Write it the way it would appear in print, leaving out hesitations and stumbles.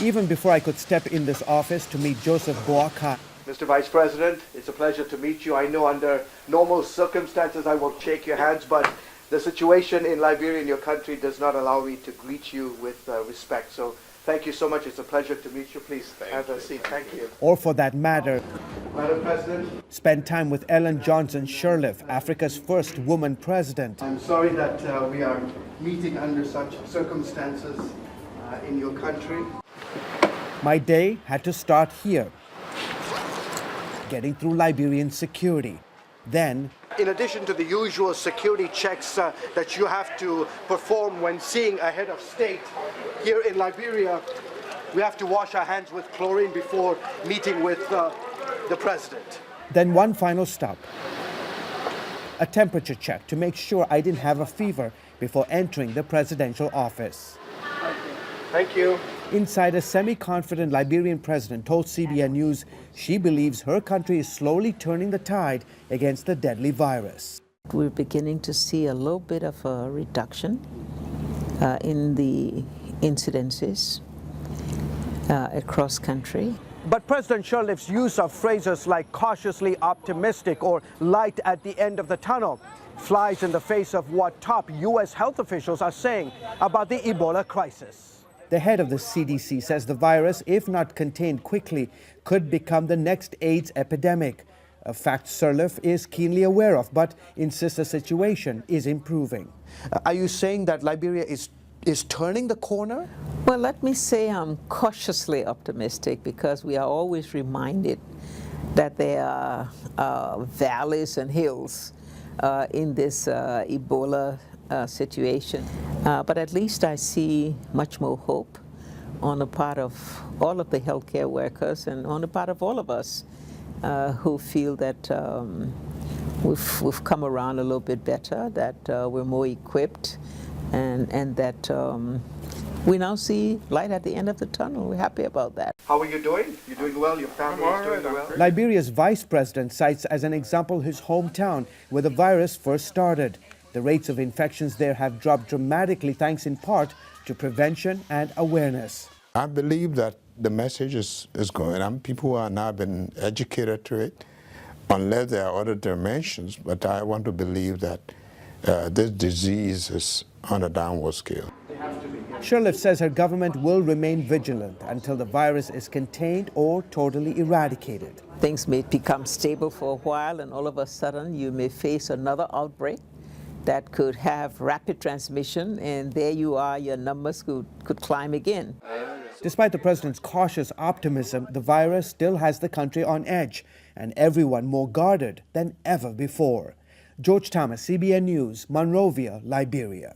even before I could step in this office to meet Joseph Boakai. Mr. Vice President, it's a pleasure to meet you. I know under normal circumstances I will shake your hands, but the situation in Liberia in your country does not allow me to greet you with respect. So thank you so much. It's a pleasure to meet you. Please have a seat. Thank you. Or for that matter, Madam President, spend time with Ellen Johnson-Sirleaf, Africa's first woman president. I'm sorry that we are meeting under such circumstances in your country. My day had to start here, getting through Liberian security. Then, in addition to the usual security checks that you have to perform when seeing a head of state, here in Liberia, we have to wash our hands with chlorine before meeting with the president. Then one final stop, a temperature check to make sure I didn't have a fever before entering the presidential office. Thank you. Inside, a semi-confident Liberian president told CBN News she believes her country is slowly turning the tide against the deadly virus. We're beginning to see a little bit of a reduction in the incidences across country. But President Sirleaf's use of phrases like cautiously optimistic or light at the end of the tunnel flies in the face of what top U.S. health officials are saying about the Ebola crisis. The head of the CDC says the virus, if not contained quickly, could become the next AIDS epidemic, a fact Sirleaf is keenly aware of, but insists the situation is improving. Are you saying that Liberia is turning the corner? Well, let me say I'm cautiously optimistic because we are always reminded that there are valleys and hills in this Ebola situation. But at least I see much more hope on the part of all of the healthcare workers and on the part of all of us who feel that we've come around a little bit better, that we're more equipped, and that we now see light at the end of the tunnel. We're happy about that. How are you doing? You're doing well? Your family is doing well? Liberia's vice president cites as an example his hometown, where the virus first started. The rates of infections there have dropped dramatically thanks in part to prevention and awareness. I believe that the message is going on. People are now been educated to it, unless there are other dimensions, but I want to believe that this disease is on a downward scale. Sirleaf says her government will remain vigilant until the virus is contained or totally eradicated. Things may become stable for a while, and all of a sudden you may face another outbreak that could have rapid transmission, and there you are, your numbers could climb again. Despite the president's cautious optimism, the virus still has the country on edge and everyone more guarded than ever before. George Thomas, CBN News, Monrovia, Liberia.